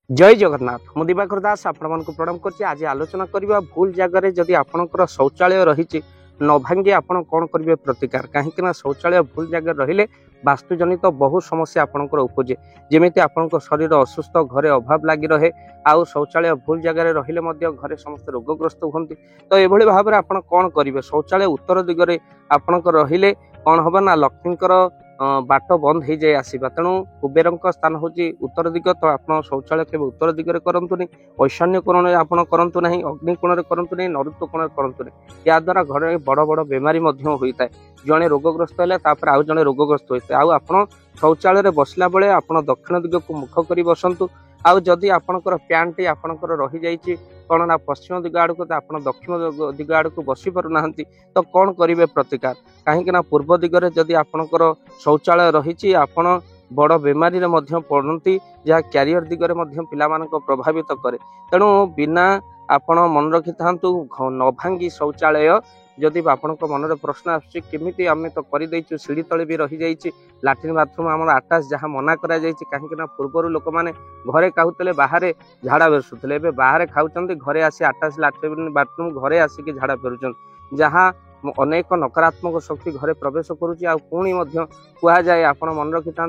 जय जगन्नाथ मु दिवाकर दास आपण प्रणाम करछि। आज आलोचना करबा भूल जगह जदि आपणकर शौचालय रही न भांगी आपण कौन करेंगे प्रतिकार कहीं शौचालय भूल जगह रहिले वास्तुजनित बहुत समस्या आपणकर उपजे जमी आपण शरीर असुस्थ घरे अभाव लगी रहे आउ शौचालय भूल जगह रहिले घरे समस्त रोगग्रस्त होती। तो ये भाव में आप कौन करेंगे शौचालय उत्तर दिगरे आपणकर रहिले कौन हम ना लक्ष्मीकर बाट बंद हो जाए आसवा तेणु कुबेर स्थान हूँ उत्तर दिग तो आप शौचालय के उत्तर दिगरे करतुनि ईशान्य कोण आप करतु ना अग्निकोण करतु ना नैऋत्य कोण करतु ना या द्वारा घर बड़ बड़ बेमारी होता है जड़े रोगग्रस्त है आउ जड़े रोगग्रस्त होता है आप शौचालय बसला बेले आप दक्षिण दिग को मुख कर बसतु आउ जदि आपणकर प्यांट आपणकर रही जाइए कौन ना पश्चिम दिग आड़ को आप दक्षिण दिग आड़ को बसी पारना तो कौन करेंगे प्रतिकार कहीं पूर्व दिगरे जदि आपणकर शौचालय रही आपण बड़ बेमारी पड़ती जहाँ क्यारियर दिगरे पिला प्रभावित करे तेणु बिना आपण मन रखि था न भांगी शौचालय जदि आपण मन प्रश्न आसमिति आम तो करदेचु सीढ़ी तले भी रही जाइए लाट्रिन बाथरूम आम आटाच जहाँ मना कहीं पूर्वर लोक मैंने घरे खाऊले बाहर झाड़ा बेसुले बाहर खाऊँ घरे आसी आटाच लाट्रिन बाथरूम घरे आसिक झाड़ा फेरुन जहाँ अनेक नकारात्मक शक्ति घरे प्रवेश करुच्ची पुणी कह जाए आप मन रखि था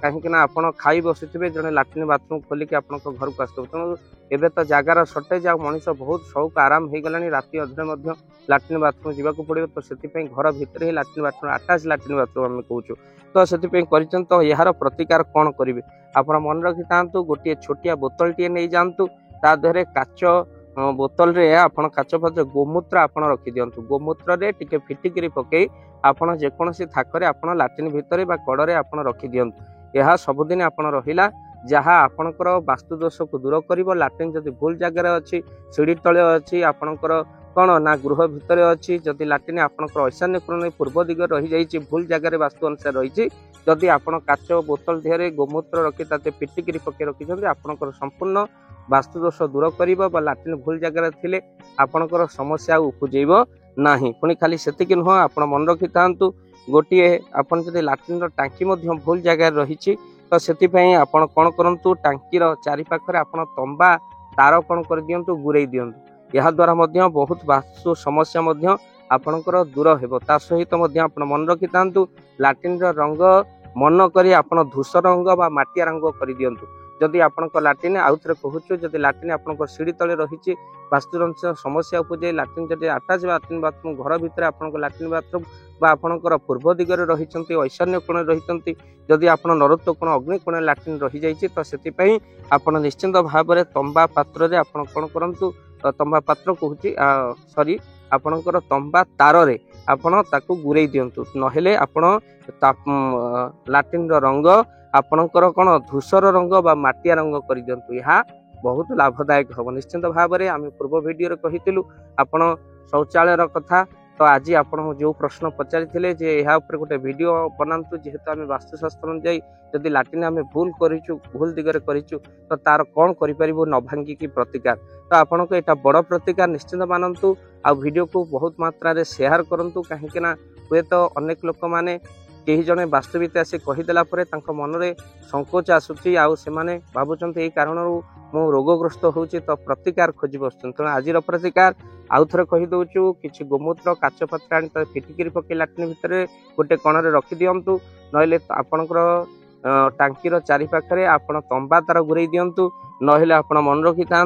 कहीं आप खाई बसुवे जड़े लाट्रिन बाथरूम खोलिक आप घर को आसो तेणु एवं तो जगार सर्टेज आ मनीष बहुत शौक आराम हो गला राति अधे लाट्रिन बाथरूम जावाक पड़ो तो से घर भितर ही लाट्रिन बाथरूम आटाच लाट्रिन बाथरूम आम कहूँ तो से तो यार प्रतिकार कौन करेंगे आप मन रखि था गोटे छोटिया बोतल टे नहीं जातु ता देहरे काच बोतल रे आपण काच पात्र गोमूत्र आपण रखी दिंतु गोमूत्र रे टिके फिटिकी पकई आपण जेकोसी थाकरे आपण लाट्रिन भितर बा कड़े आपण रखी दिंतु यह सबुदिन आपण रहिला जहाँ आपणकर वास्तुदोष को दूर कर लाट्रिन जदि भूल जगह अच्छी सीढ़ी तले अच्छी आपणकर कौन ना गृह भितर अच्छी जदि लाट्रिन आपणकर ईशान्य कोण पूर्व दिग रही जाइए भूल जगह वास्तु अनुसार रही जदि आपण काच बोतल देहरे गोमूत्र रखी ताते पिटिकी पकई रखी आपणकर संपूर्ण वास्तुदोष दूर कर लाट्रिन भूल जगह थिले आपणकर समस्या उपजेब नाही पुणी खाली सेतिक नुह आप मन रखि था गोटे आपन जदि लाट्रिन टांकी भूल जगह रही तो से आपण कौन करूँ टांकीर चारिपाखे आप तंबा तार कौन कर दिंतु गुरई दिंतु यह द्वारा बहुत वास्तु समस्या आपणकर दूर हो सहित आप मन रखि था लाट्रिन रंग मन करी आपण धूसर रंग बा माटिया रंग कर दिंतु जदि आपण लाट्रिन आउ थे कहूँ जदि लाट्रिन आप सीढ़ी तले रही वास्तुरंश समस्या उपजे लाट्रिन जदि आटाच लाट्रिन बाथरूम घर भितर आप लाट्रिन बाथरूम आपणकर पूर्व दिगरे रही ईशान्य कोण रही जदि आप नैऋत्य कोण अग्नि कोण लाट्रिन रही जाइए तो से आप निश्चिंत भाव में तंबा पात्र आप कौन करूँ तंबा पात्र कहूँ सॉरी आपणकर तंबा तार रे आपण ताकू गुरई दिंतु नहेले आपण लाट्रिन रंग आपणकर कौन धूसर रंग बा माटिया रंग कर दिंतु यह बहुत लाभदायक हम निश्चिंत भाव में आम पूर्व वीडियो कहीलु आपण शौचालय कथा तो आज आप जो प्रश्न पचारि जे यहाँ गोटे वीडियो बनातु जेहेतु आम वास्तुशास्त्र अनुजाई जदि लाट्रिन आम भूल दिगरे करूँ तो तार कौन कर न भांगिकी प्रतिकार तो आपन को यहाँ बड़ प्रतिकार निश्चिंत मानतु आ वीडियो को बहुत मात्रा रे शेयर करूँ कहीं हुए तो अनेक लोक मैंने कई जड़े वास्तविक आसी कहीदेला मन में संकोच आसूची आउ से भावुं यही कारण मु रोगग्रस्त होची तो प्रतिकार खोजी बसुँ तेणु आज प्रतिकार आउ थे कहीदू कि गोमूत्र काच पात्र आनी फिटिकी पकई लाट्रिन भितर गोटे कणरे रखी दिंतु नहले आपणकर टांकीर चारिपाखे आप तंबा तार गुरई दिंतु नहले आप मन रखि था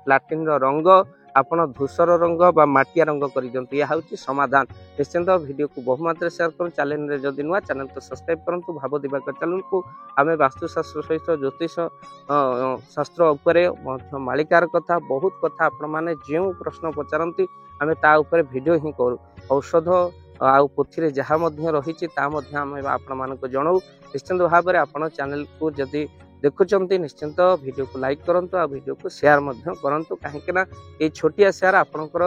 लाट्रिन रंग आपण धूसर रंग बा माटिया रंग कर दिंतु यह हूँ समाधान निश्चिंत वीडियो को बहुमात्रा शेयर करूँ चैनल जदि नुआ चैनल को सब्सक्राइब करूँ भाव दिवाकर चैनल को आम वास्तुशास्त्र सहित ज्योतिष शास्त्र उपरे मालिकार कथा बहुत कथा आपण मैंने जो प्रश्न पचारती आम ता उपरे वीडियो ही करूँ औषध आउ पोथी जहाँ रही आपण जनाऊ निश्चिंत भाव में आप चैनल को जदि देखुंत निश्चिंत वीडियो को लाइक करूँ आ वीडियो को शेयर करूँ कहीं ये छोटिया शेयर आपणकर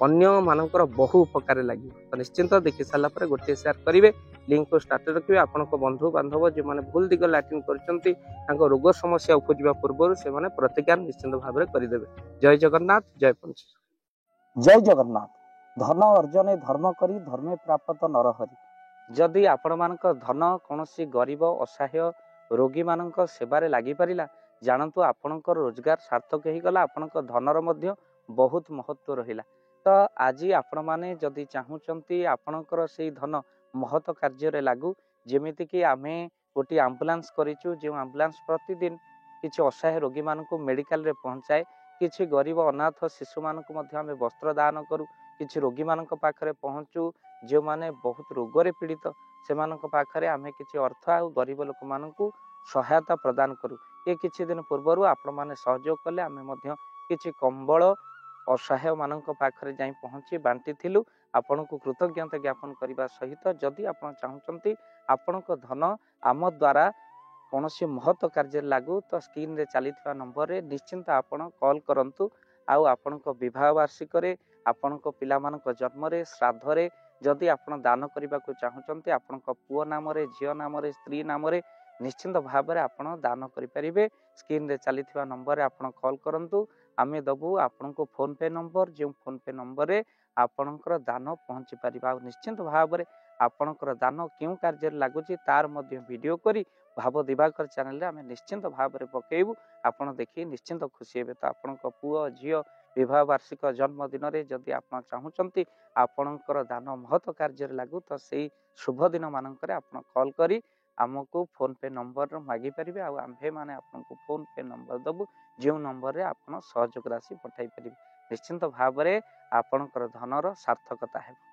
अन्य मानकर बहु उपकार लगे तो निश्चिंत देखी सारापर गोटे शेयर करेंगे लिंक को स्टार्ट रखिए आपण बंधु बांधव जो मैंने भूल दिग लाट्रिन कर रोग समस्या उपजा पूर्व से प्रतिकार निश्चिंत भाव में करदे। जय जगन्नाथ जय पंच जय जगन्नाथ धन अर्जने धर्म करी धर्मे प्राप्त नरहरि जदि आपण मान धन कौन गरीब असहाय रोगी मान सेवारे लगी पारिला ଜାଣନ୍ତୁ ଆପଣଙ୍କର ରୋଜଗାର ସାର୍ଥକ ହେଇଗଲା, ଆପଣଙ୍କ ଧନର ମଧ୍ୟ ବହୁତ ମହତ୍ଵ ରହିଲା। ତ ଆଜି ଆପଣମାନେ ଯଦି ଚାହୁଁଛନ୍ତି ଆପଣଙ୍କର ସେଇ ଧନ ମହତ କାର୍ଯ୍ୟରେ ଲାଗୁ, ଯେମିତିକି ଆମେ ଗୋଟିଏ ଆମ୍ବୁଲାନ୍ସ କରିଛୁ, ଯେଉଁ ଆମ୍ବୁଲାନ୍ସ ପ୍ରତିଦିନ କିଛି ଅସହାୟ ରୋଗୀମାନଙ୍କୁ ମେଡ଼ିକାଲରେ ପହଞ୍ଚାଏ, କିଛି ଗରିବ ଅନାଥ ଶିଶୁମାନଙ୍କୁ ମଧ୍ୟ ଆମେ ବସ୍ତ୍ର ଦାନ କରୁ, କିଛି ରୋଗୀମାନଙ୍କ ପାଖରେ ପହଞ୍ଚୁ ଯେଉଁମାନେ ବହୁତ ରୋଗରେ ପୀଡ଼ିତ, ସେମାନଙ୍କ ପାଖରେ ଆମେ କିଛି ଅର୍ଥ ଆଉ ଗରିବ ଲୋକମାନଙ୍କୁ ସହାୟତା ପ୍ରଦାନ କରୁ। ଏ କିଛି ଦିନ ପୂର୍ବରୁ ଆପଣମାନେ ସହଯୋଗ କଲେ, ଆମେ ମଧ୍ୟ କିଛି କମ୍ବଳ ଅସହାୟମାନଙ୍କ ପାଖରେ ଯାଇ ପହଞ୍ଚି ବାଣ୍ଟିଥିଲୁ। ଆପଣଙ୍କୁ କୃତଜ୍ଞତା ଜ୍ଞାପନ କରିବା ସହିତ ଯଦି ଆପଣ ଚାହୁଁଛନ୍ତି ଆପଣଙ୍କ ଧନ ଆମ ଦ୍ୱାରା କୌଣସି ମହତ କାର୍ଯ୍ୟରେ ଲାଗୁ, ତ ସ୍କ୍ରିନରେ ଚାଲିଥିବା ନମ୍ବରରେ ନିଶ୍ଚିନ୍ତ ଆପଣ କଲ୍ କରନ୍ତୁ। ଆଉ ଆପଣଙ୍କ ବିବାହ ବାର୍ଷିକରେ, ଆପଣଙ୍କ ପିଲାମାନଙ୍କ ଜନ୍ମରେ, ଶ୍ରାଦ୍ଧରେ ଯଦି ଆପଣ ଦାନ କରିବାକୁ ଚାହୁଁଛନ୍ତି, ଆପଣଙ୍କ ପୁଅ ନାମରେ, ଝିଅ ନାମରେ, ସ୍ତ୍ରୀ ନାମରେ ନିଶ୍ଚିନ୍ତ ଭାବରେ ଆପଣ ଦାନ କରିପାରିବେ। ସ୍କ୍ରିନରେ ଚାଲିଥିବା ନମ୍ବରରେ ଆପଣ କଲ୍ କରନ୍ତୁ, ଆମେ ଦେବୁ ଆପଣଙ୍କୁ ଫୋନ୍ ପେ ନମ୍ବର, ଯେଉଁ ଫୋନ୍ ପେ ନମ୍ବରରେ ଆପଣଙ୍କର ଦାନ ପହଞ୍ଚି ପାରିବ। ଆଉ ନିଶ୍ଚିନ୍ତ ଭାବରେ ଆପଣଙ୍କର ଦାନ କେଉଁ କାର୍ଯ୍ୟରେ ଲାଗୁଛି ତାର ମଧ୍ୟ ଭିଡ଼ିଓ କରି ଭାବ ଦିବାକର ଚ୍ୟାନେଲରେ ଆମେ ନିଶ୍ଚିନ୍ତ ଭାବରେ ପକାଇବୁ। ଆପଣ ଦେଖି ନିଶ୍ଚିନ୍ତ ଖୁସି ହେବେ। ତ ଆପଣଙ୍କ ପୁଅ ଝିଅ ବିବାହ ବାର୍ଷିକ ଜନ୍ମଦିନରେ ଯଦି ଆପଣ ଚାହୁଁଛନ୍ତି ଆପଣଙ୍କର ଦାନ ମହତ କାର୍ଯ୍ୟରେ ଲାଗୁ, ତ ସେଇ ଶୁଭ ଦିନ ମାନଙ୍କରେ ଆପଣ କଲ୍ କରି ଆମକୁ ଫୋନ୍ ପେ ନମ୍ବର ମାଗିପାରିବେ। ଆଉ ଆମ୍ଭେମାନେ ଆପଣଙ୍କୁ ଫୋନ୍ ପେ ନମ୍ବର ଦେବୁ, ଯେଉଁ ନମ୍ବରରେ ଆପଣ ସହଯୋଗ ରାଶି ପଠାଇ ପାରିବେ। ନିଶ୍ଚିନ୍ତ ଭାବରେ ଆପଣଙ୍କର ଧନର ସାର୍ଥକତା ହେବ।